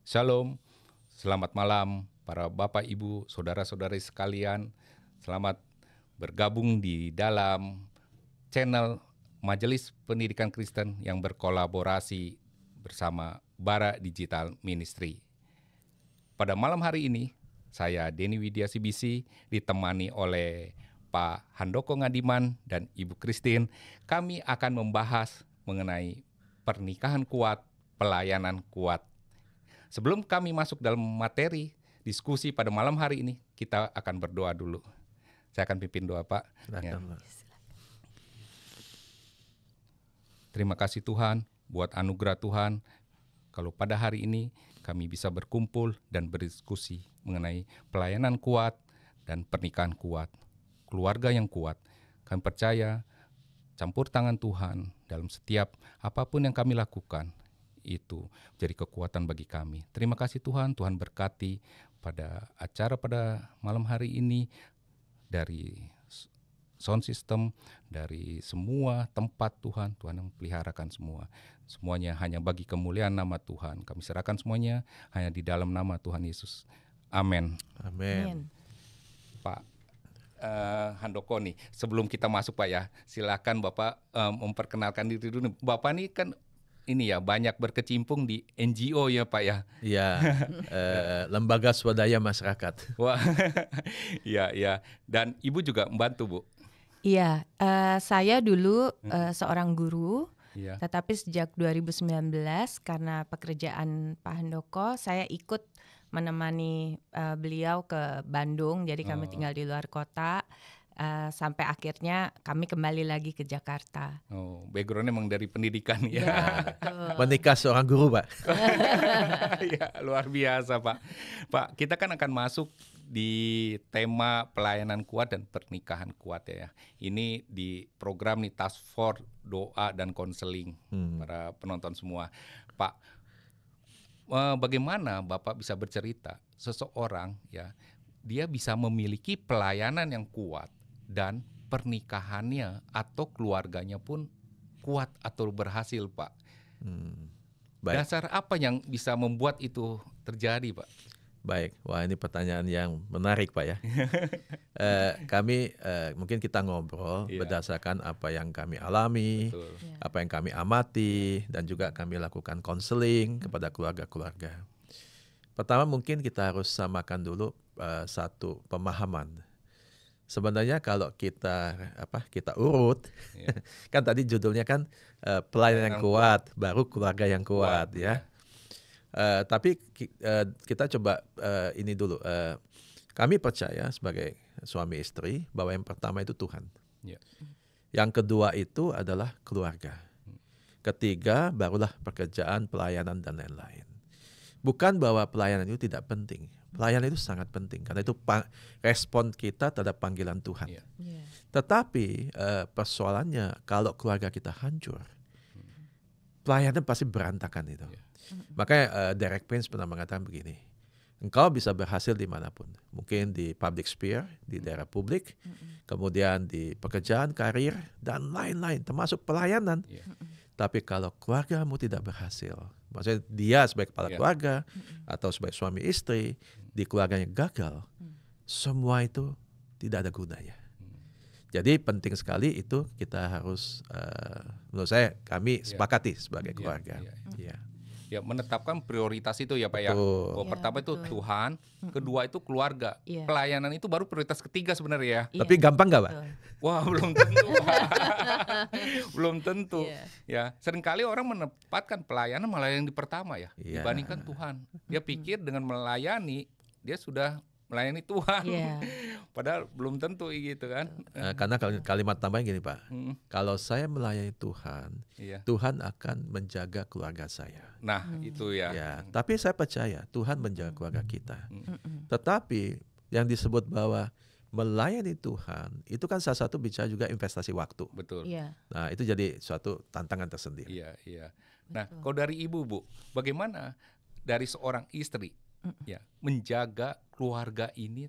Shalom, selamat malam para Bapak, Ibu, Saudara-saudari sekalian. Selamat bergabung di dalam channel Majelis Pendidikan Kristen yang berkolaborasi bersama Bara Digital Ministry. Pada malam hari ini, saya Denny Widya CBC ditemani oleh Pak Handoko Ngadiman dan Ibu Christine. Kami akan membahas mengenai pernikahan kuat, pelayanan kuat. Sebelum kami masuk dalam materi diskusi pada malam hari ini, kita akan berdoa dulu. Saya akan pimpin doa, Pak. Ya. Terima kasih Tuhan buat anugerah Tuhan. Kalau pada hari ini kami bisa berkumpul dan berdiskusi mengenai pelayanan kuat dan pernikahan kuat, keluarga yang kuat. Kami percaya campur tangan Tuhan dalam setiap apapun yang kami lakukan, itu jadi kekuatan bagi kami. Terima kasih Tuhan, Tuhan berkati pada acara pada malam hari ini, dari sound system, dari semua tempat Tuhan yang peliharakan semua. Semuanya hanya bagi kemuliaan nama Tuhan. Kami serahkan semuanya hanya di dalam nama Tuhan Yesus. Amin. Amin. Pak Handoko nih, sebelum kita masuk Pak ya, silakan Bapak memperkenalkan diri dulu. Bapak nih kan ini ya banyak berkecimpung di NGO ya Pak ya. Iya, lembaga swadaya masyarakat. Wah, ya. Dan Ibu juga membantu Bu. Iya, saya dulu seorang guru, Iya. tetapi sejak 2019 karena pekerjaan Pak Handoko, saya ikut menemani beliau ke Bandung. Jadi kami tinggal di luar kota. Sampai akhirnya kami kembali lagi ke Jakarta. Oh, background emang dari pendidikan ya. Ya, betul. Menikah seorang guru, Pak. Ya, luar biasa Pak. Pak, kita kan akan masuk di tema pelayanan kuat dan pernikahan kuat ya. Ini di program nih Task Force Doa dan Konseling para penonton semua. Pak, bagaimana Bapak bisa bercerita seseorang ya, dia bisa memiliki pelayanan yang kuat dan pernikahannya atau keluarganya pun kuat atau berhasil, Pak. Baik. Dasar apa yang bisa membuat itu terjadi, Pak? Baik, wah ini pertanyaan yang menarik, Pak ya. Kami mungkin kita ngobrol berdasarkan apa yang kami alami, Betul. apa yang kami amati, dan juga kami lakukan konseling kepada keluarga-keluarga. Pertama mungkin kita harus samakan dulu satu pemahaman. Sebenarnya kalau kita urut, kan tadi judulnya kan pelayanan yang kuat, baru keluarga yang kuat ya. Tapi kita coba ini dulu. Kami percaya sebagai suami istri bahwa yang pertama itu Tuhan. Ya. Yang kedua itu adalah keluarga. Ketiga barulah pekerjaan, pelayanan dan lain-lain. Bukan bahwa pelayanan itu tidak penting. Pelayanan itu sangat penting karena itu respon kita terhadap panggilan Tuhan. Yeah. Yeah. Tetapi persoalannya kalau keluarga kita hancur, pelayanan pasti berantakan itu. Yeah. Makanya Derek Prince pernah mengatakan begini, engkau bisa berhasil dimanapun, mungkin di public sphere, di daerah publik, kemudian di pekerjaan, karir, dan lain-lain, termasuk pelayanan. Yeah. Tapi kalau keluargamu tidak berhasil, maksudnya dia sebagai kepala keluarga atau sebagai suami istri, di keluarganya gagal, semua itu tidak ada gunanya. Jadi penting sekali itu kita harus, menurut saya kami sepakati sebagai keluarga. Ya, menetapkan prioritas itu ya Pak ya. Betul. Pertama itu betul. Tuhan, kedua itu keluarga. Iya. Pelayanan itu baru prioritas ketiga sebenarnya ya. Iya, Tapi gampang nggak, Pak? betul. Wah, belum tentu. Belum tentu. Iya. Ya, seringkali orang menempatkan pelayanan malah yang di pertama ya, Iya. dibandingkan Tuhan. Dia pikir dengan melayani dia sudah melayani Tuhan. Iya. Padahal belum tentu gitu kan. Karena kalimat tambahan gini, Pak. Mm, Kalau saya melayani Tuhan, iya. Tuhan akan menjaga keluarga saya. Nah, itu ya. Ya, tapi saya percaya Tuhan menjaga keluarga kita. Mm-mm. Tetapi yang disebut bahwa melayani Tuhan itu kan salah satu bicara juga investasi waktu. Betul. Iya. Nah, itu jadi suatu tantangan tersendiri. Iya. Nah, kalau dari Ibu, Bu, bagaimana dari seorang istri ya menjaga keluarga ini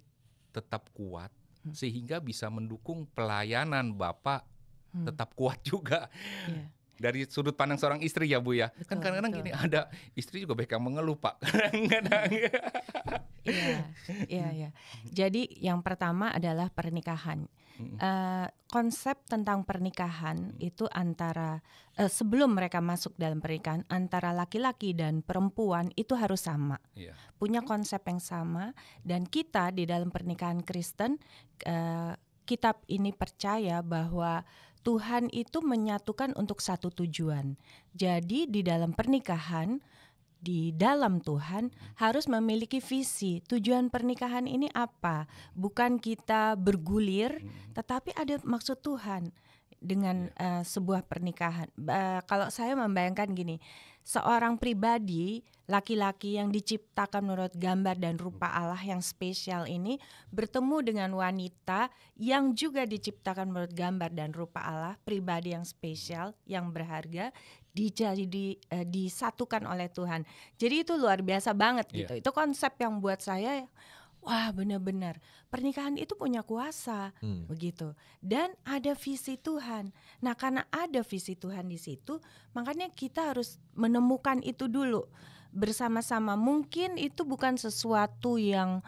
tetap kuat sehingga bisa mendukung pelayanan Bapak tetap kuat juga. Iya. dari sudut pandang seorang istri ya Bu ya. Kan Betul, kadang-kadang betul. gini, ada istri juga banyak yang mengeluh Pak. Kadang-kadang. Iya. Jadi yang pertama adalah pernikahan. Konsep tentang pernikahan itu antara sebelum mereka masuk dalam pernikahan antara laki-laki dan perempuan itu harus sama, Iya. punya konsep yang sama. Dan kita di dalam pernikahan Kristen, kitab ini percaya bahwa Tuhan itu menyatukan untuk satu tujuan. Jadi di dalam pernikahan, di dalam Tuhan harus memiliki visi. Tujuan pernikahan ini apa? Bukan kita bergulir, tetapi ada maksud Tuhan dengan sebuah pernikahan. Kalau saya membayangkan gini, seorang pribadi laki-laki yang diciptakan menurut gambar dan rupa Allah yang spesial ini bertemu dengan wanita yang juga diciptakan menurut gambar dan rupa Allah, pribadi yang spesial, yang berharga, disatukan oleh Tuhan. Jadi itu luar biasa banget gitu. Itu konsep yang buat saya, wah benar-benar pernikahan itu punya kuasa begitu. Dan ada visi Tuhan. Nah karena ada visi Tuhan di situ, makanya kita harus menemukan itu dulu bersama-sama. Mungkin itu bukan sesuatu yang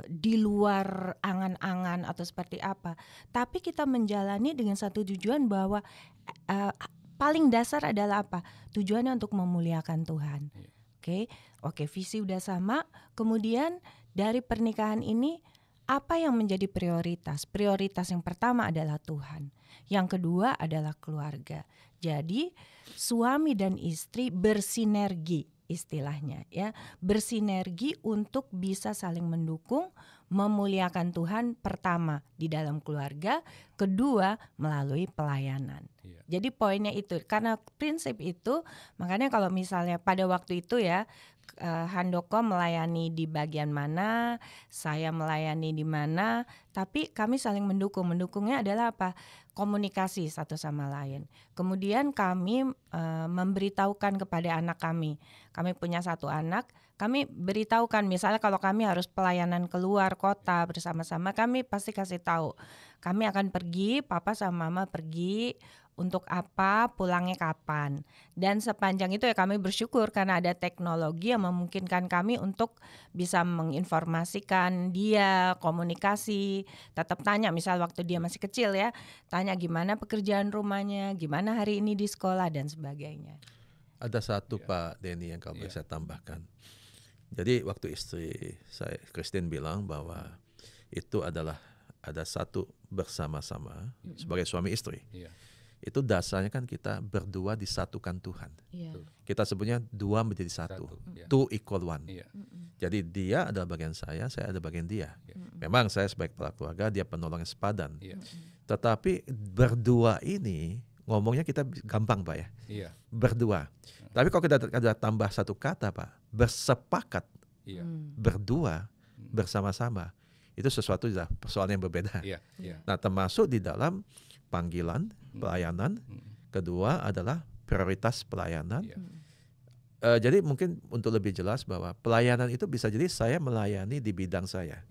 di luar angan-angan atau seperti apa, tapi kita menjalani dengan satu tujuan bahwa paling dasar adalah apa? Tujuannya untuk memuliakan Tuhan. Oke, visi udah sama. Kemudian dari pernikahan ini apa yang menjadi prioritas? Prioritas yang pertama adalah Tuhan. Yang kedua adalah keluarga. Jadi suami dan istri bersinergi, istilahnya ya, bersinergi untuk bisa saling mendukung, memuliakan Tuhan pertama di dalam keluarga, kedua melalui pelayanan. Jadi poinnya itu, karena prinsip itu, makanya kalau misalnya pada waktu itu ya, Handoko melayani di bagian mana, saya melayani di mana, tapi kami saling mendukung. Mendukungnya adalah apa? Komunikasi satu sama lain. Kemudian kami memberitahukan kepada anak kami. Kami punya satu anak, kami beritahukan misalnya kalau kami harus pelayanan keluar kota bersama-sama, kami pasti kasih tahu. Kami akan pergi, papa sama mama pergi. Untuk apa, pulangnya kapan. Dan sepanjang itu ya kami bersyukur karena ada teknologi yang memungkinkan kami untuk bisa menginformasikan dia, komunikasi, tetap tanya misal waktu dia masih kecil ya, tanya gimana pekerjaan rumahnya, gimana hari ini di sekolah dan sebagainya. Ada satu Pak Denny yang kalau boleh saya tambahkan. Jadi waktu istri saya Christine bilang bahwa itu adalah ada satu bersama-sama sebagai suami istri. Itu dasarnya kan kita berdua disatukan Tuhan. Kita sebutnya dua menjadi satu. Two equal one. Jadi dia ada bagian saya ada bagian dia. Memang saya sebagai kepala keluarga, dia penolong yang sepadan. Tetapi berdua ini ngomongnya kita gampang Pak ya. Berdua. Tapi kalau kita ada tambah satu kata Pak, bersepakat. Berdua bersama-sama. Itu sesuatu persoalan yang berbeda. Nah termasuk di dalam panggilan, pelayanan. Kedua adalah prioritas pelayanan. Jadi mungkin untuk lebih jelas bahwa pelayanan itu bisa jadi saya melayani di bidang saya.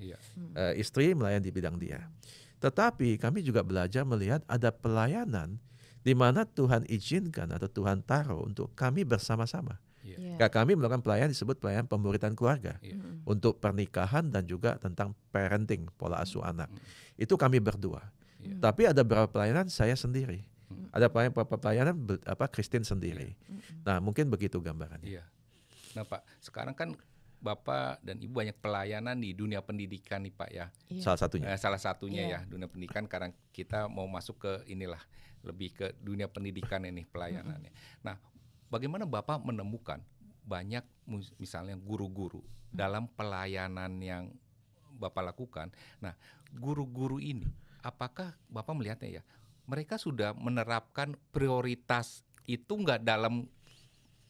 Istri melayani di bidang dia. Tetapi kami juga belajar melihat ada pelayanan di mana Tuhan izinkan atau Tuhan taruh untuk kami bersama-sama. Kami melakukan pelayanan disebut pelayanan pemberitaan keluarga. Untuk pernikahan dan juga tentang parenting, pola asuh anak. Itu kami berdua. Tapi ada beberapa pelayanan saya sendiri. Ada pelayanan Christine sendiri. Nah mungkin begitu gambarannya. Nah Pak, sekarang kan Bapak dan Ibu banyak pelayanan di dunia pendidikan nih Pak ya. Salah satunya. Ya dunia pendidikan, karena kita mau masuk ke inilah lebih ke dunia pendidikan ini pelayanannya. Nah bagaimana Bapak menemukan banyak misalnya guru-guru dalam pelayanan yang Bapak lakukan. Nah guru-guru ini apakah Bapak melihatnya ya, mereka sudah menerapkan prioritas itu nggak dalam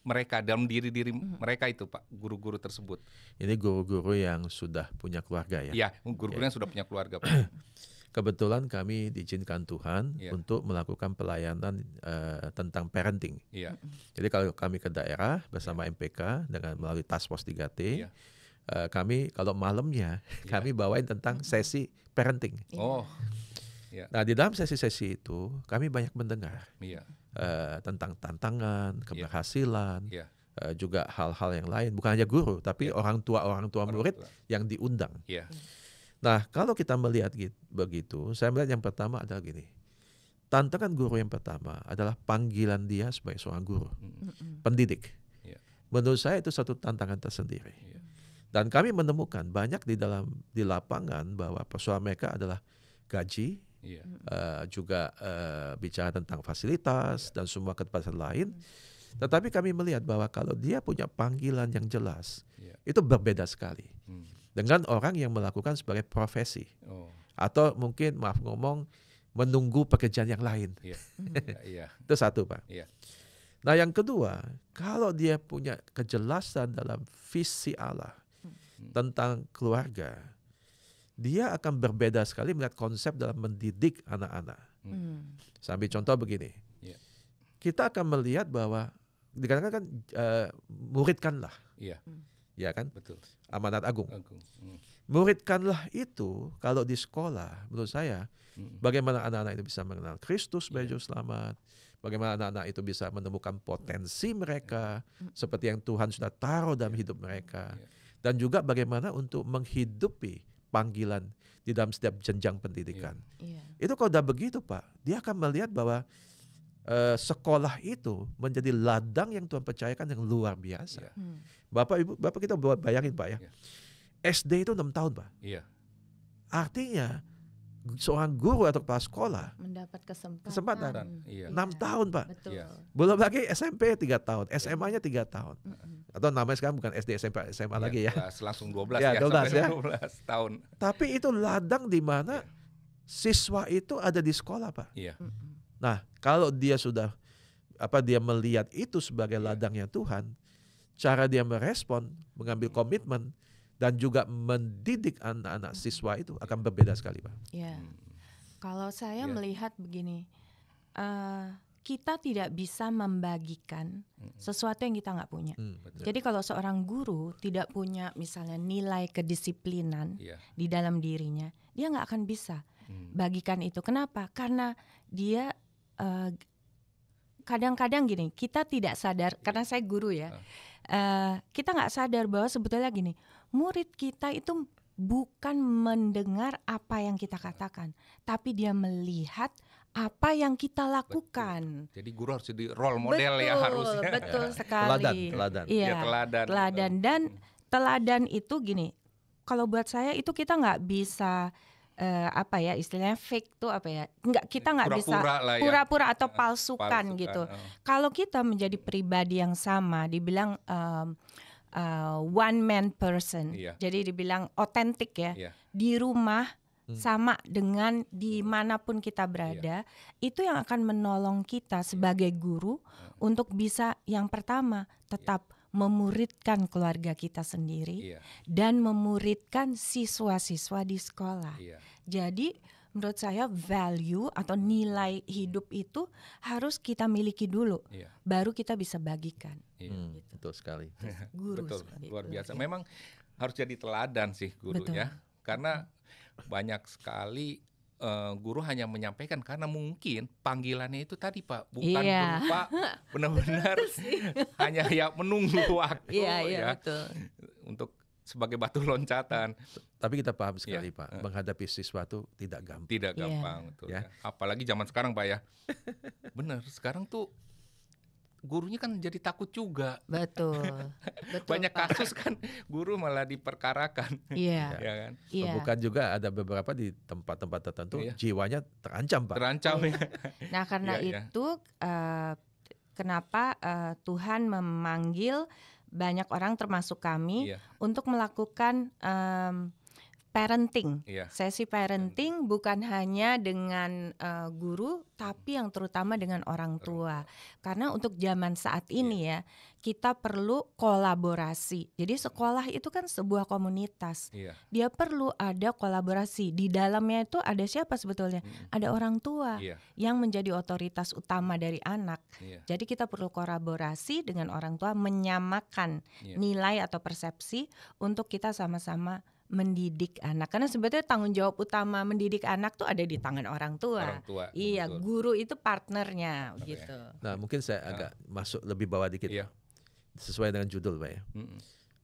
mereka, dalam diri mereka itu Pak, guru-guru tersebut? Ini guru-guru yang sudah punya keluarga ya? Iya, guru-guru yang sudah punya keluarga Pak. Kebetulan kami diizinkan Tuhan untuk melakukan pelayanan tentang parenting. Jadi kalau kami ke daerah bersama MPK dengan melalui Task Force 3T, kami kalau malamnya kami bawain tentang sesi parenting. Iya. Nah, di dalam sesi-sesi itu kami banyak mendengar Iya. tentang tantangan, keberhasilan, Iya. juga hal-hal yang lain. Bukan hanya guru, tapi Iya. orang tua murid tua. yang diundang. Iya. Nah, kalau kita melihat begitu, saya melihat yang pertama adalah gini. Tantangan guru yang pertama adalah panggilan dia sebagai seorang guru, pendidik. Iya. Menurut saya itu satu tantangan tersendiri. Iya. Dan kami menemukan banyak di lapangan bahwa persoalan mereka adalah gaji, Iya. juga bicara tentang fasilitas dan semua keterbatasan lain. Tetapi kami melihat bahwa kalau dia punya panggilan yang jelas, Iya. itu berbeda sekali Hmm. dengan orang yang melakukan sebagai profesi. Oh. Atau mungkin maaf ngomong menunggu pekerjaan yang lain. Iya. Iya. Itu satu, Pak. Iya. Nah, yang kedua, kalau dia punya kejelasan dalam visi Allah tentang keluarga, dia akan berbeda sekali melihat konsep dalam mendidik anak-anak. Sambil contoh begini, Iya. kita akan melihat bahwa dikatakan kan muridkanlah, Iya. ya kan? Betul. Amanat agung. Agung. Muridkanlah itu kalau di sekolah, menurut saya, bagaimana anak-anak itu bisa mengenal Kristus sebagai juru selamat, bagaimana anak-anak itu bisa menemukan potensi mereka, seperti yang Tuhan sudah taruh dalam hidup mereka, dan juga bagaimana untuk menghidupi panggilan di dalam setiap jenjang pendidikan. Itu kalau udah begitu, Pak, dia akan melihat bahwa sekolah itu menjadi ladang yang Tuhan percayakan yang luar biasa. Bapak Ibu, Bapak kita bayangin, Pak, ya. SD itu 6 tahun, Pak. Iya. Artinya seorang guru atau kepala sekolah mendapat kesempatan. Iya. 6 tahun, Pak. Betul. Iya. Belum lagi SMP 3 tahun, SMA-nya 3 tahun. Atau namanya sekarang bukan SD, SMP, SMA lagi ya. Kelas langsung 12 Ya, 12 sampai ya. 12 tahun. Tapi itu ladang di mana siswa itu ada di sekolah, Pak. Iya. Nah, kalau dia sudah dia melihat itu sebagai ladangnya Tuhan, cara dia merespon, mengambil komitmen dan juga mendidik anak-anak siswa itu akan berbeda sekali, Pak. Ya. Kalau saya Iya. melihat begini, kita tidak bisa membagikan sesuatu yang kita nggak punya. Betul. Jadi kalau seorang guru tidak punya misalnya nilai kedisiplinan Iya. di dalam dirinya, dia nggak akan bisa bagikan itu. Kenapa? Karena dia kadang-kadang gini, kita tidak sadar, karena saya guru ya, kita nggak sadar bahwa sebetulnya gini, murid kita itu bukan mendengar apa yang kita katakan, tapi dia melihat apa yang kita lakukan. Jadi guru harus jadi role model ya harusnya. Betul sekali. Teladan. Iya, Ya, teladan. dan teladan itu gini, kalau buat saya itu kita nggak bisa istilahnya fake tuh kita nggak bisa Pura-pura lah ya. pura-pura atau palsukan Palsukan, gitu. Kalau kita menjadi pribadi yang sama, dibilang one man person, Iya. jadi dibilang otentik ya, Iya. di rumah sama dengan dimanapun kita berada, itu yang akan menolong kita sebagai guru untuk bisa yang pertama tetap memuridkan keluarga kita sendiri Iya. dan memuridkan siswa-siswa di sekolah. Iya. Jadi menurut saya value atau nilai hidup itu harus kita miliki dulu, Iya. baru kita bisa bagikan. Iya. Betul sekali. Guru Betul, seperti luar itu. biasa. Memang harus jadi teladan sih gurunya, karena banyak sekali guru hanya menyampaikan karena mungkin panggilannya itu tadi Pak, bukan Iya. berupa benar-benar hanya ya menunggu waktu Iya, ya betul. untuk sebagai batu loncatan. Tapi kita paham sekali, Iya. Pak, menghadapi siswa itu tidak gampang. Tidak Iya. gampang betul Ya. ya. Apalagi zaman sekarang Pak ya. Benar, sekarang tuh gurunya kan jadi takut juga. Betul. Betul, Banyak Pak. kasus kan guru malah diperkarakan. Iya. Ya kan? Iya. Bukan juga ada beberapa di tempat-tempat tertentu Iya. jiwanya terancam, Pak. Terancam ya. Nah, karena Iya, iya. itu kenapa Tuhan memanggil banyak orang termasuk kami Iya. untuk melakukan parenting. Iya. Sesi parenting bukan hanya dengan guru, tapi yang terutama dengan orang tua. Karena untuk zaman saat ini ya, kita perlu kolaborasi. Jadi sekolah itu kan sebuah komunitas. Iya. Dia perlu ada kolaborasi. Di dalamnya itu ada siapa sebetulnya? Ada orang tua Iya. yang menjadi otoritas utama dari anak. Iya. Jadi kita perlu kolaborasi dengan orang tua, menyamakan Iya. nilai atau persepsi untuk kita sama-sama mendidik anak, karena sebetulnya tanggung jawab utama mendidik anak tuh ada di tangan orang tua. Orang tua. Iya, betul. guru itu partnernya Oke. gitu. Nah, mungkin saya agak masuk lebih bawah dikit. Iya. Sesuai dengan judul, Pak ya. Mm-mm.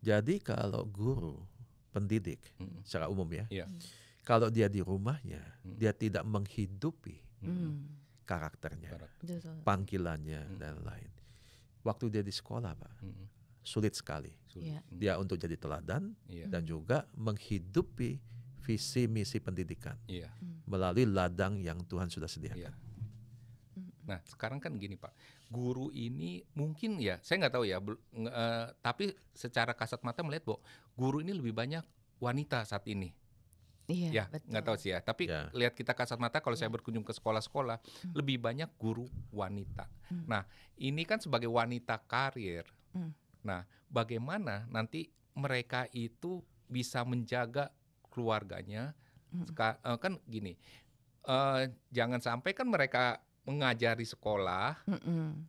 Jadi kalau guru, pendidik Mm-mm. secara umum ya, Iya. kalau dia di rumahnya, dia tidak menghidupi karakternya, Betul. panggilannya dan lain. Waktu dia di sekolah, Pak, Mm-mm. sulit sekali. Sulit. Iya. Dia untuk jadi teladan Iya. dan juga menghidupi visi misi pendidikan Iya. melalui ladang yang Tuhan sudah sediakan. Iya. Nah, sekarang kan gini Pak, guru ini mungkin ya, saya nggak tahu ya, tapi secara kasat mata melihat bahwa guru ini lebih banyak wanita saat ini. Iya, Ya, betul. nggak tahu sih ya. Tapi Ya. lihat kita kasat mata, kalau saya berkunjung ke sekolah-sekolah, lebih banyak guru wanita. Nah, ini kan sebagai wanita karir. Nah, bagaimana nanti mereka itu bisa menjaga keluarganya? Kan gini, jangan sampai kan mereka mengajari sekolah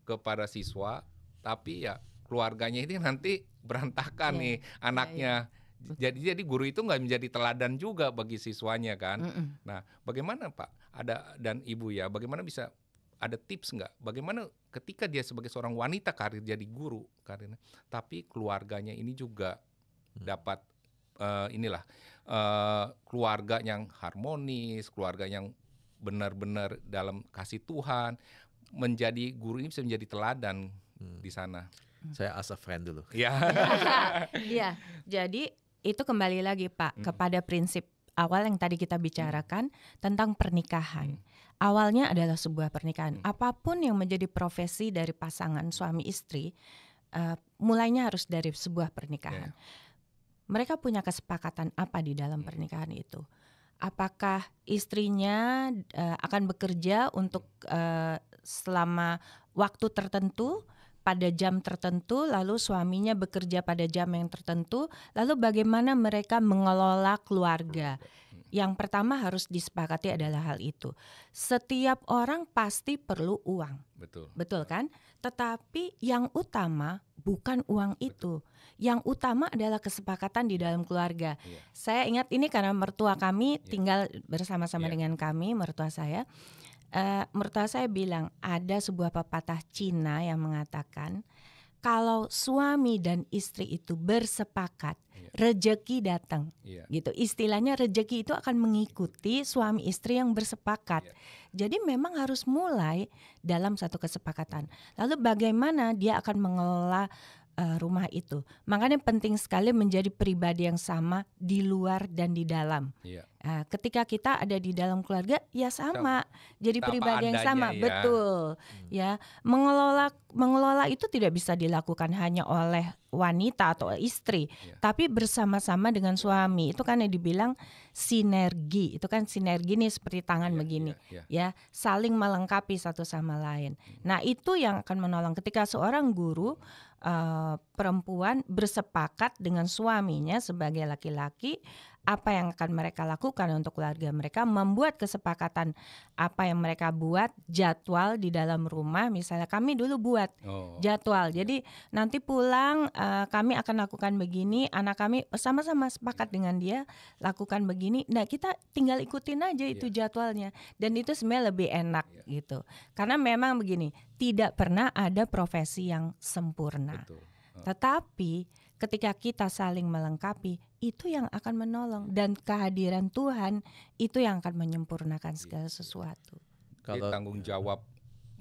kepada siswa, tapi ya keluarganya ini nanti berantakan Iya, nih anaknya. Jadi guru itu nggak menjadi teladan juga bagi siswanya kan. Nah, bagaimana Pak? Dan Ibu ya, bagaimana bisa ada tips nggak? Bagaimana ketika dia sebagai seorang wanita karir jadi guru karirnya, tapi keluarganya ini juga dapat keluarga yang harmonis, keluarga yang benar-benar dalam kasih Tuhan, menjadi guru ini bisa menjadi teladan di sana. Saya as a friend dulu. Ya. Iya, jadi itu kembali lagi Pak kepada prinsip awal yang tadi kita bicarakan tentang pernikahan. Awalnya adalah sebuah pernikahan. Apapun yang menjadi profesi dari pasangan suami istri, mulainya harus dari sebuah pernikahan. Mereka punya kesepakatan apa di dalam pernikahan itu? Apakah istrinya akan bekerja untuk selama waktu tertentu, pada jam tertentu, lalu suaminya bekerja pada jam yang tertentu, lalu bagaimana mereka mengelola keluarga? Yang pertama harus disepakati adalah hal itu. Setiap orang pasti perlu uang, betul kan? Tetapi yang utama bukan uang itu. Yang utama adalah kesepakatan di dalam keluarga. Saya ingat ini karena mertua kami tinggal bersama-sama dengan kami, mertua saya. Mertua saya bilang ada sebuah pepatah Cina yang mengatakan kalau suami dan istri itu bersepakat, rejeki datang. Gitu. Istilahnya rejeki itu akan mengikuti suami istri yang bersepakat. Jadi memang harus mulai dalam satu kesepakatan. Lalu bagaimana dia akan mengelola rumah itu. Makanya penting sekali menjadi pribadi yang sama di luar dan di dalam. Ketika kita ada di dalam keluarga, ya sama. Jadi pribadi yang sama, betul. Ya, mengelola itu tidak bisa dilakukan hanya oleh wanita atau istri, tapi bersama-sama dengan suami. Itu kan yang dibilang sinergi. Itu kan sinergi nih seperti tangan begini, ya, saling melengkapi satu sama lain. Nah, itu yang akan menolong ketika seorang guru perempuan bersepakat dengan suaminya sebagai laki-laki apa yang akan mereka lakukan untuk keluarga mereka, membuat kesepakatan apa yang mereka buat, jadwal di dalam rumah. Misalnya kami dulu buat jadwal, jadi nanti pulang kami akan lakukan begini, anak kami sama-sama sepakat dengan dia lakukan begini. Nah, kita tinggal ikutin aja itu jadwalnya, dan itu sebenarnya lebih enak gitu. Karena memang begini, tidak pernah ada profesi yang sempurna. Tetapi ketika kita saling melengkapi, itu yang akan menolong, dan kehadiran Tuhan itu yang akan menyempurnakan segala sesuatu. Kalau tanggung jawab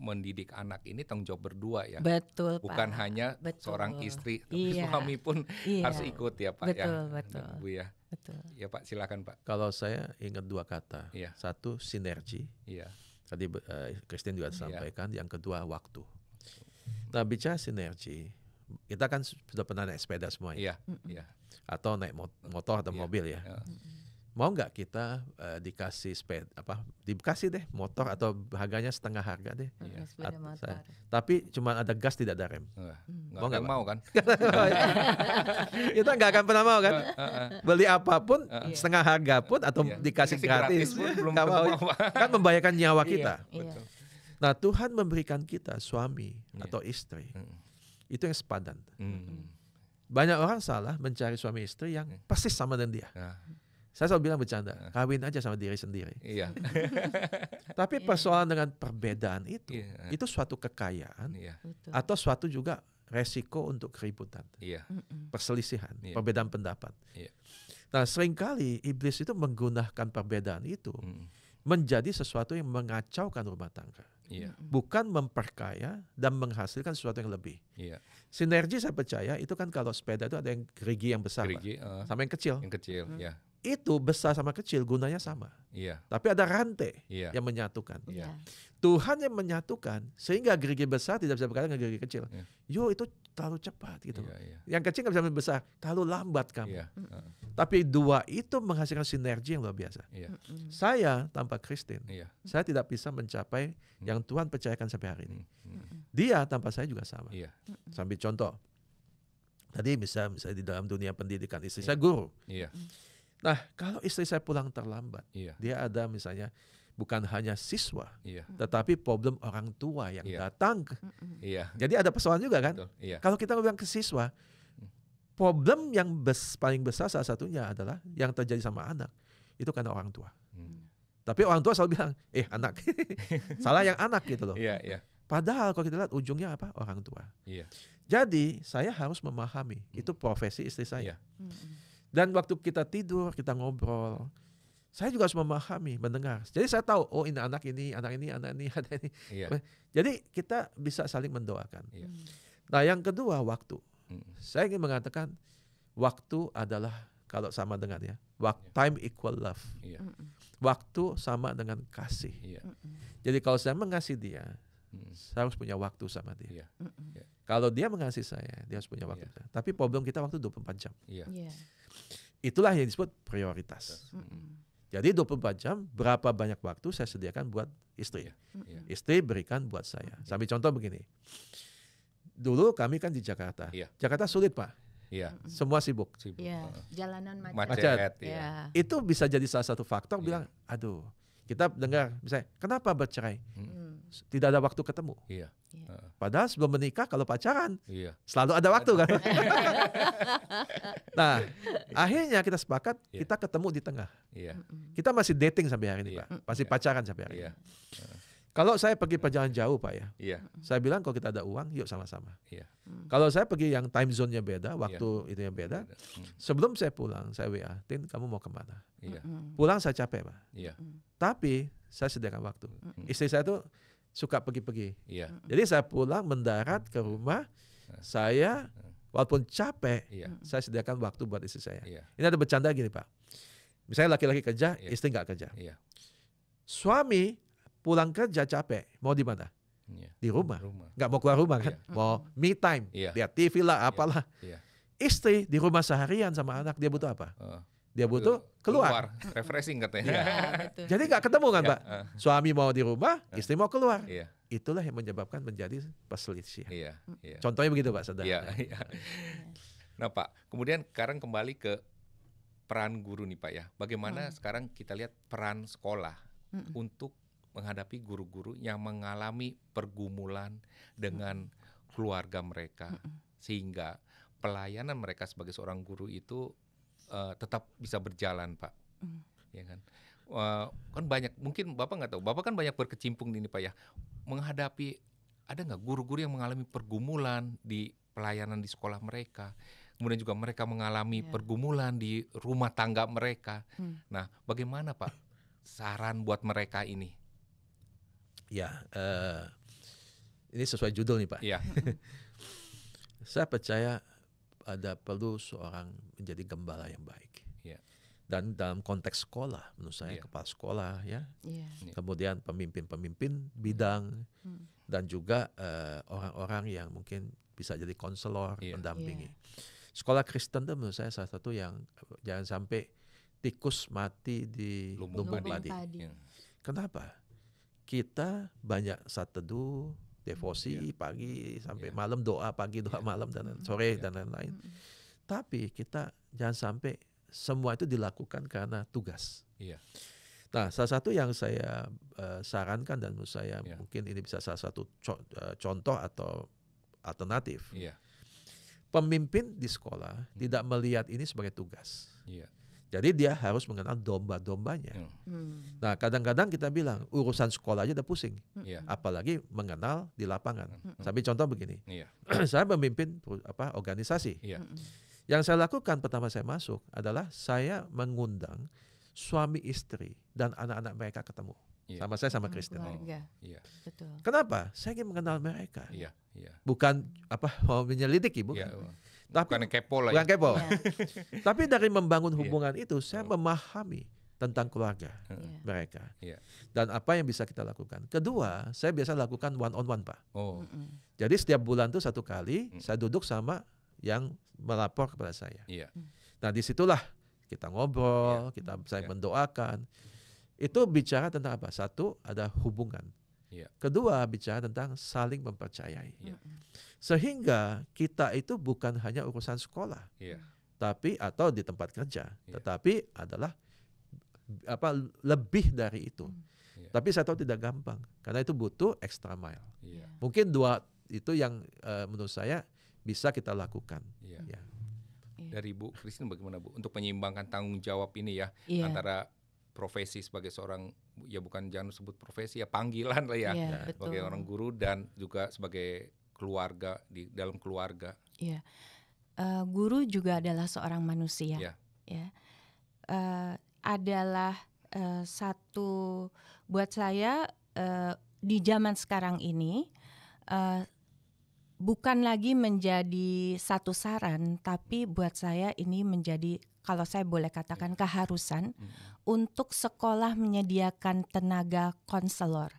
mendidik anak ini tanggung jawab berdua ya. Betul, bukan Pak. hanya seorang istri, tapi Iya. suami pun harus ikut ya Pak. Betul. Bu ya. Betul. Ya Pak, silakan Pak. Kalau saya ingat dua kata. Satu sinergi. Tadi Christine juga sampaikan. Yang kedua waktu. Nah, bicara sinergi, kita kan sudah pernah naik sepeda semua ya. Atau naik motor atau mobil ya. Mau nggak kita dikasih dikasih deh motor atau harganya setengah harga deh. Tapi cuma ada gas tidak ada rem. Nggak mau kan? Kita nggak akan pernah mau kan? Beli apapun setengah harga pun atau dikasih gratis pun belum mau. Kan membahayakan nyawa kita. Nah, Tuhan memberikan kita suami atau istri itu yang sepadan. Banyak orang salah mencari suami istri yang persis sama dengan dia. Nah, Saya selalu bilang bercanda, kawin aja sama diri sendiri. iya. Tapi persoalan dengan perbedaan Iya. itu suatu kekayaan Iya. Betul. atau suatu juga resiko untuk keributan, Iya. perselisihan, Iya. perbedaan pendapat. Iya. Nah, seringkali iblis itu menggunakan perbedaan itu Mm. menjadi sesuatu yang mengacaukan rumah tangga. Iya. Bukan memperkaya dan menghasilkan sesuatu yang lebih. Iya. Sinergi saya percaya itu kan kalau sepeda itu ada yang gerigi yang besar Pak, Gerigi, sama yang kecil. yang kecil, ya. Itu besar sama kecil gunanya sama. Iya. Tapi ada rantai Iya. yang menyatukan. Iya. Tuhan yang menyatukan sehingga gerigi besar tidak bisa berkata dengan gerigi kecil. Iya. Yo, itu terlalu cepat gitu. Iya, iya. Yang kecil nggak bisa lebih besar, terlalu lambat kamu. Iya. Tapi dua itu menghasilkan sinergi yang luar biasa. Iya. Saya tanpa Christine, Iya. saya tidak bisa mencapai yang Tuhan percayakan sampai hari ini. Mm. Dia tanpa saya juga sama. Iya. Sambil contoh, tadi misalnya di dalam dunia pendidikan istri saya guru. Iya. Nah, kalau istri saya pulang terlambat, Iya. dia ada misalnya bukan hanya siswa, Iya. tetapi problem orang tua yang Iya. datang. Iya. Jadi ada persoalan juga kan? Betul. Iya. Kalau kita bilang ke siswa, problem yang paling besar salah satunya adalah yang terjadi sama anak. Itu karena orang tua. Mm. Tapi orang tua selalu bilang, anak. Salah yang anak gitu loh. Iya, iya. Padahal kalau kita lihat ujungnya apa? Orang tua. Iya. Jadi saya harus memahami, itu profesi istri saya. Iya. Dan waktu kita tidur, kita ngobrol, saya juga harus memahami, mendengar. Jadi saya tahu, oh ini anak ini, anak ini, anak ini, anak ini. Iya. Jadi kita bisa saling mendoakan. Iya. Nah yang kedua, waktu. Mm. Saya ingin mengatakan, waktu adalah, kalau sama dengan ya, time equal love. Iya. Waktu sama dengan kasih. Iya. Jadi kalau saya mengasihi dia, Mm. saya harus punya waktu sama dia. Iya. Kalau dia mengasihi saya, dia harus punya waktu. Iya. Tapi problem kita waktu 24 jam. Iya. Itulah yang disebut prioritas. Mm. Jadi 24 jam, berapa banyak waktu saya sediakan buat istri. Iya. Iya. Istri berikan buat saya. Sambil contoh begini. Dulu kami kan di Jakarta. Iya. Jakarta sulit Pak. Iya. Semua sibuk. Sibuk. Iya, jalanan macet. Macet. Iya. Iya. Itu bisa jadi salah satu faktor Iya. bilang, aduh, kita dengar misalnya, kenapa bercerai? Mm. Tidak ada waktu ketemu. Iya. Padahal sebelum menikah kalau pacaran Iya. selalu ada waktu kan. Nah, akhirnya kita sepakat Iya. kita ketemu di tengah. Iya. Kita masih dating sampai hari ini Iya. Pak. Masih pacaran sampai hari Iya. ini. Kalau saya pergi perjalanan jauh Pak ya, Iya. saya bilang kalau kita ada uang, yuk sama-sama. Iya. Kalau saya pergi yang time zone-nya beda, waktu itu yang beda, Mm. sebelum saya pulang, saya WA, Tin kamu mau kemana? Iya. Pulang saya capek Pak. Iya. Tapi saya sediakan waktu. Istri saya tuh suka pergi-pergi. Iya. Jadi saya pulang mendarat ke rumah, saya walaupun capek, Iya. saya sediakan waktu buat istri saya. Iya. Ini ada bercanda gini Pak. Misalnya laki-laki kerja, Iya. istri nggak kerja. Iya. Suami pulang kerja capek, mau di mana? Iya. Di rumah. Rumah. Nggak mau keluar rumah kan? Iya. Mau me time, Iya. lihat TV lah, apalah. Iya. Istri di rumah seharian sama anak, dia butuh apa? Oh. Dia butuh keluar. Refreshing katanya. Iya, betul. Jadi nggak ketemu kan Iya, Pak? Suami mau di rumah, istri mau keluar. Iya. Itulah yang menyebabkan menjadi perselisihan. Iya. Iya. Contohnya begitu Pak, saudara. Iya. Iya. Nah Pak, kemudian sekarang kembali ke peran guru nih Pak ya. Bagaimana sekarang kita lihat peran sekolah untuk menghadapi guru-guru yang mengalami pergumulan dengan keluarga mereka, sehingga pelayanan mereka sebagai seorang guru itu tetap bisa berjalan Pak, ya kan? Kan banyak, mungkin Bapak nggak tahu, Bapak kan banyak berkecimpung di ini Pak ya, menghadapi, ada nggak guru-guru yang mengalami pergumulan di pelayanan di sekolah mereka, kemudian juga mereka mengalami pergumulan di rumah tangga mereka. Nah, bagaimana Pak saran buat mereka ini? Ya, ini sesuai judul nih Pak. Iya. Saya percaya ada perlu seorang menjadi gembala yang baik. Iya. Dan dalam konteks sekolah, menurut saya Iya. kepala sekolah ya, Iya. kemudian pemimpin-pemimpin bidang, dan juga orang-orang yang mungkin bisa jadi konselor, Iya. mendampingi. Sekolah Kristen itu menurut saya salah satu yang jangan sampai tikus mati di lumbung Lumbung padi. padi. Iya. Kenapa? Kita banyak saat teduh, devosi pagi sampai malam, doa pagi, doa malam, dan sore dan lain-lain. Tapi kita jangan sampai semua itu dilakukan karena tugas. Iya. Nah, salah satu yang saya sarankan dan menurut saya mungkin ini bisa salah satu contoh atau alternatif. Iya. Pemimpin di sekolah tidak melihat ini sebagai tugas. Iya. Jadi dia harus mengenal domba-dombanya. Nah, kadang-kadang kita bilang urusan sekolah aja udah pusing, Iya. apalagi mengenal di lapangan. Sampai contoh begini, Iya. saya memimpin organisasi. Iya. Yang saya lakukan pertama saya masuk adalah saya mengundang suami istri dan anak-anak mereka ketemu. Iya. Sama saya sama Kristen. Keluarga. Iya. Betul. Kenapa? Saya ingin mengenal mereka. Iya. Iya. Bukan mau menyelidiki, bukan. Iya. Tapi Bukan kepo lah bukan ya. kepo. Iya. Tapi dari membangun hubungan itu saya memahami tentang keluarga Iya. mereka. Iya. Dan apa yang bisa kita lakukan. Kedua, saya biasa lakukan one on one, Pak. Oh. Jadi setiap bulan tuh 1 kali saya duduk sama yang melapor kepada saya. Iya. Nah, disitulah kita ngobrol, saya mendoakan. Itu bicara tentang apa? Satu, ada hubungan. Iya. Kedua, bicara tentang saling mempercayai. Iya. Sehingga kita itu bukan hanya urusan sekolah, Iya. tapi atau di tempat kerja, Iya. tetapi adalah lebih dari itu. Iya. Tapi saya tahu tidak gampang, karena itu butuh extra mile. Iya. Mungkin 2 itu yang menurut saya bisa kita lakukan. Iya. Ya. Dari Bu Christine bagaimana Bu untuk menyeimbangkan tanggung jawab ini ya Iya. antara profesi sebagai seorang, ya bukan jangan sebut profesi ya, panggilan lah ya, Iya, betul. sebagai orang guru dan juga sebagai keluarga di dalam keluarga. Iya. Guru juga adalah seorang manusia. Iya. Ya. Adalah satu buat saya di zaman sekarang ini bukan lagi menjadi satu saran, tapi buat saya ini menjadi, kalau saya boleh katakan, keharusan untuk sekolah menyediakan tenaga konselor.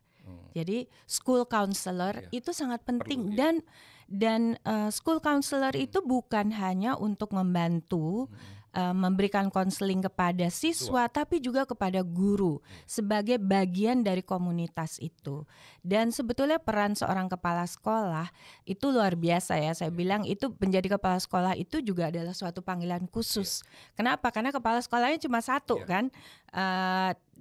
Jadi school counselor itu sangat penting. Perlu, dan school counselor itu bukan hanya untuk membantu memberikan konseling kepada siswa, tapi juga kepada guru sebagai bagian dari komunitas itu. Dan sebetulnya peran seorang kepala sekolah itu luar biasa ya. Saya bilang itu menjadi kepala sekolah itu juga adalah suatu panggilan khusus. Kenapa? Karena kepala sekolahnya cuma satu kan,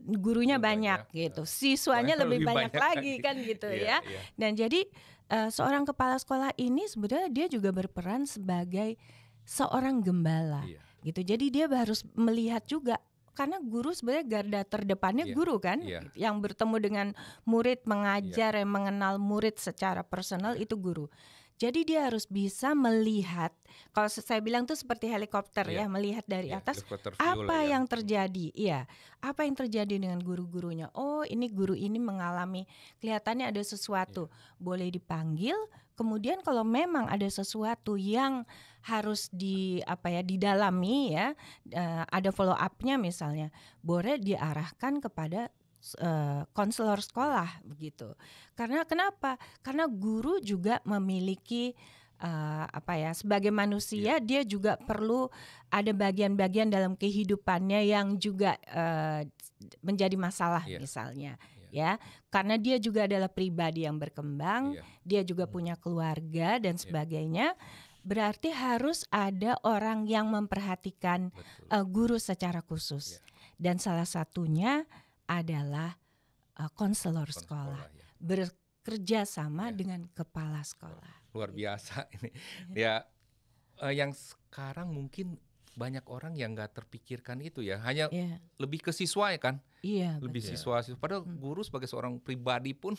gurunya banyak gitu, siswanya lebih banyak lagi kan gitu ya. Dan jadi seorang kepala sekolah ini sebetulnya dia juga berperan sebagai seorang gembala. Gitu. Jadi dia harus melihat juga, karena guru sebenarnya garda terdepannya guru kan, yang bertemu dengan murid, mengajar, yang mengenal murid secara personal itu guru. Jadi dia harus bisa melihat, kalau saya bilang tuh seperti helikopter ya, melihat dari atas apa yang terjadi. Iya, apa yang terjadi dengan guru-gurunya. Oh, ini guru ini mengalami, kelihatannya ada sesuatu, boleh dipanggil. Kemudian kalau memang ada sesuatu yang harus didalami ya, ada follow up-nya misalnya, boleh diarahkan kepada konselor sekolah begitu. Karena kenapa? Karena guru juga memiliki sebagai manusia dia juga perlu ada bagian-bagian dalam kehidupannya yang juga menjadi masalah misalnya. Ya, karena dia juga adalah pribadi yang berkembang, dia juga punya keluarga dan sebagainya. Berarti harus ada orang yang memperhatikan guru secara khusus. Dan salah satunya adalah konselor sekolah, bekerja sama dengan kepala sekolah. Luar biasa ini. Ya, yang sekarang mungkin banyak orang yang nggak terpikirkan itu ya, hanya lebih ke siswa ya kan, lebih siswa. Padahal guru sebagai seorang pribadi pun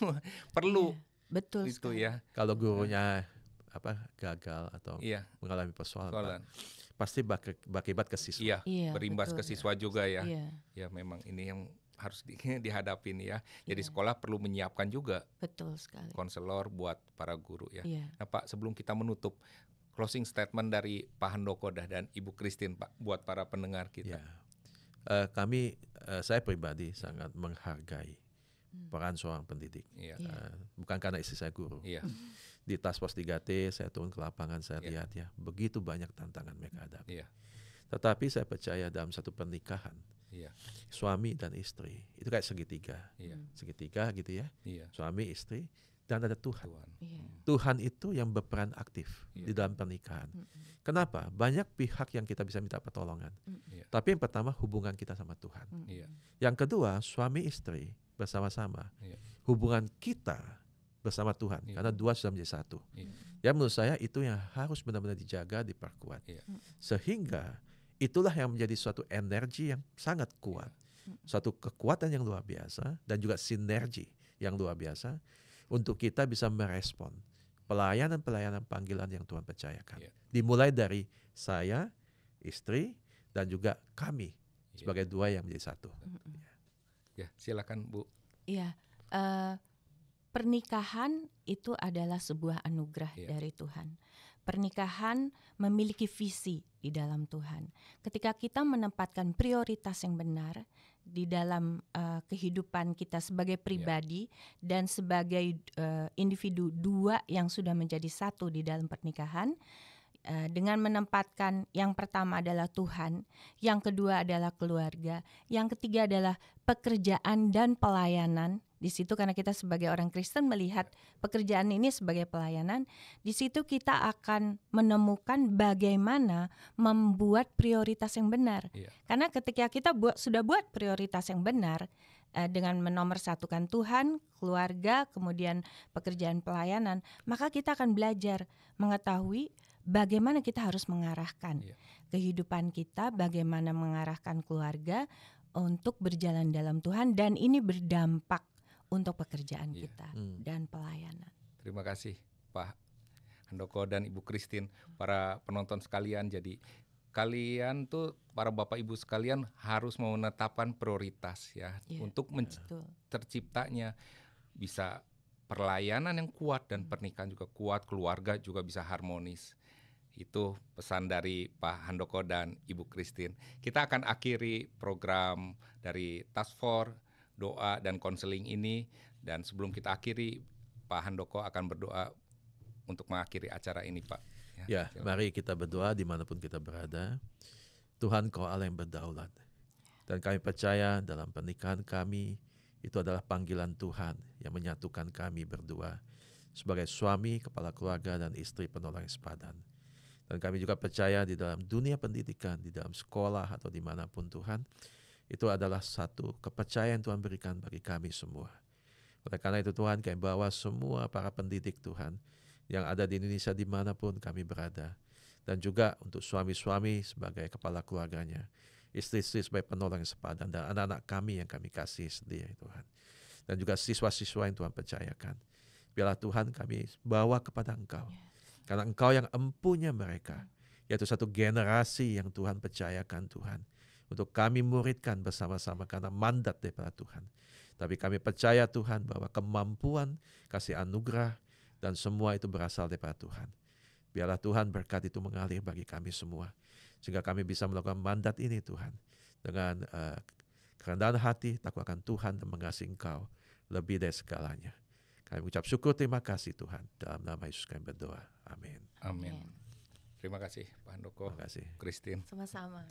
perlu. Betul itu ya. Kalau gurunya gagal atau mengalami persoalan, pasti berakibat ke siswa. Berimbas ke siswa juga ya. Ya memang ini yang harus dihadapin ya. Jadi sekolah perlu menyiapkan juga konselor buat para guru ya. Nah Pak, sebelum kita menutup, closing statement dari Pak Handoko dan Ibu Christine Pak buat para pendengar kita. Saya pribadi sangat menghargai peran seorang pendidik. Bukan karena istri saya guru. Di Task Force 3T saya turun ke lapangan, saya lihat ya begitu banyak tantangan mereka hadapi. Tetapi saya percaya dalam satu pernikahan, suami dan istri itu kayak segitiga, segitiga gitu ya. Suami, istri, dan ada Tuhan. Tuhan itu yang berperan aktif di dalam pernikahan. Kenapa? Banyak pihak yang kita bisa minta pertolongan. Tapi yang pertama hubungan kita sama Tuhan. Yang kedua suami istri bersama-sama. Hubungan kita bersama Tuhan, Iya. karena dua sudah menjadi satu. Iya. Ya menurut saya itu yang harus benar-benar dijaga, diperkuat. Iya. Sehingga itulah yang menjadi suatu energi yang sangat kuat. Suatu kekuatan yang luar biasa dan juga sinergi yang luar biasa untuk kita bisa merespon pelayanan-pelayanan panggilan yang Tuhan percayakan. Iya. Dimulai dari saya, istri, dan juga kami Iya. sebagai dua yang menjadi satu. Ya, silakan Bu. Iya, pernikahan itu adalah sebuah anugerah Iya. dari Tuhan. Pernikahan memiliki visi di dalam Tuhan. Ketika kita menempatkan prioritas yang benar di dalam kehidupan kita sebagai pribadi dan sebagai individu dua yang sudah menjadi satu di dalam pernikahan, dengan menempatkan yang pertama adalah Tuhan, yang kedua adalah keluarga, yang ketiga adalah pekerjaan dan pelayanan. Di situ karena kita sebagai orang Kristen melihat pekerjaan ini sebagai pelayanan, di situ kita akan menemukan bagaimana membuat prioritas yang benar. Iya. Karena ketika kita sudah buat prioritas yang benar dengan menomorsatukan Tuhan, keluarga, kemudian pekerjaan pelayanan, maka kita akan belajar mengetahui bagaimana kita harus mengarahkan kehidupan kita, bagaimana mengarahkan keluarga untuk berjalan dalam Tuhan, dan ini berdampak untuk pekerjaan kita dan pelayanan. Terima kasih Pak Handoko dan Ibu Christine, para penonton sekalian. Jadi kalian tuh para Bapak Ibu sekalian harus menetapkan prioritas ya untuk terciptanya bisa pelayanan yang kuat dan pernikahan juga kuat, keluarga juga bisa harmonis. Itu pesan dari Pak Handoko dan Ibu Christine. Kita akan akhiri program dari Task Force doa dan konseling ini, dan sebelum kita akhiri, Pak Handoko akan berdoa untuk mengakhiri acara ini, Pak. Ya, mari kita berdoa dimanapun kita berada. Tuhan, Kau Allah yang berdaulat, dan kami percaya dalam pernikahan kami itu adalah panggilan Tuhan yang menyatukan kami berdua sebagai suami, kepala keluarga, dan istri penolong yang sepadan. Dan kami juga percaya di dalam dunia pendidikan, di dalam sekolah atau dimanapun Tuhan, itu adalah satu kepercayaan Tuhan berikan bagi kami semua. Oleh karena itu Tuhan, kami bawa semua para pendidik Tuhan yang ada di Indonesia dimanapun kami berada. Dan juga untuk suami-suami sebagai kepala keluarganya, istri-istri sebagai penolong yang sepadan, dan anak-anak kami yang kami kasih sedia Tuhan. Dan juga siswa-siswa yang Tuhan percayakan. Biarlah Tuhan kami bawa kepada Engkau. Karena Engkau yang empunya mereka, yaitu satu generasi yang Tuhan percayakan Tuhan. Untuk kami muridkan bersama-sama karena mandat daripada Tuhan. Tapi kami percaya Tuhan bahwa kemampuan, kasih anugerah, dan semua itu berasal daripada Tuhan. Biarlah Tuhan berkat itu mengalir bagi kami semua. Sehingga kami bisa melakukan mandat ini Tuhan. Dengan kerendahan hati, takut akan Tuhan dan mengasihi Engkau lebih dari segalanya. Kami ucap syukur, terima kasih Tuhan. Dalam nama Yesus kami berdoa. Amin. Amin. Terima kasih Pak Handoko, Terima kasih. Christine. Sama-sama.